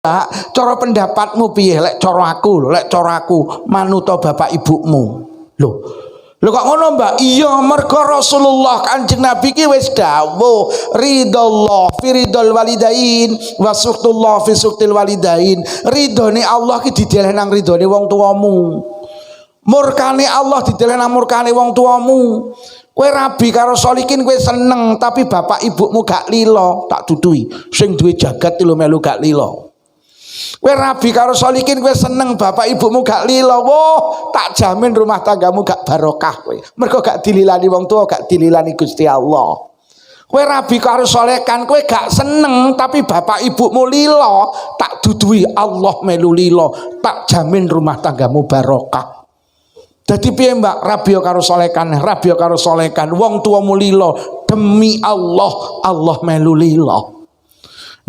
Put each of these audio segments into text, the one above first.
cara pendapatmu piye? Lek cara aku manuta bapak ibumu. Loh kok ngono Mbak? Iya mergo Rasulullah Kanjeng Nabi ki wis dawuh ridallah fi ridal walidain wa suqtullah fi suqtil walidain. Ridone Allah ki dideleh nang ridone wong tuamu. Murkane Allah dideleh nang murkane wong tuamu. Kowe rabi karo solikin kowe seneng tapi bapak ibumu gak lilo, tak tutui sing duwe jagat lho melu gak lilo. Kowe rabi karo solikin kowe seneng bapak ibumu gak lilo, tak jamin rumah tanggamu gak barokah kowe. Mergo gak dililani wong tua, gak dililani Gusti Allah. Kowe rabi karo solekan kowe gak seneng tapi bapak ibumu lilo, tak dudui Allah melu lilo, tak jamin rumah tanggamu barokah. Jadi piye Mbak? Rabi karo solekan, wong tuamu lilo demi Allah melu lilo.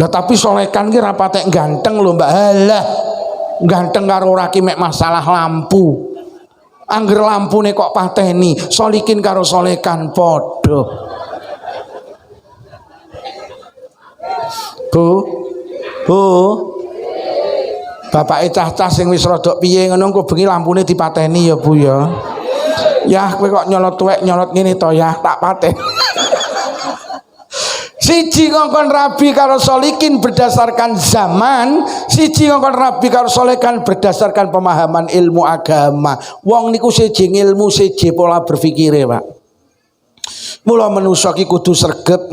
Lah tapi solekan ki ra patek ganteng lho Mbak. Halah. Ganteng karo ora ki mek masalah lampu. Angger lampune kok pateni, solikin karo solekan padha. Bu. Bapake cah-cah sing wis rada piye ngono engko bengi lampune dipateni ya Bu ya. Yah kowe kok nyolot tuwek nyolot ngene to ya, tak paten. Siji ngongkon rabi karo solikin berdasarkan zaman, siji ngongkon rabi karo solekan berdasarkan pemahaman ilmu agama. Wong niku siji ilmu, siji pola berpikire, Pak. Mula manusa ki kudu sregep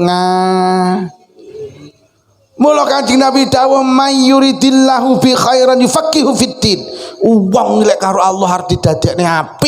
Mula Kanjeng Nabi dawuh may yuridillahu bi khairan yufaqihu fiddin. Wong lek karo Allah arep didadekne apik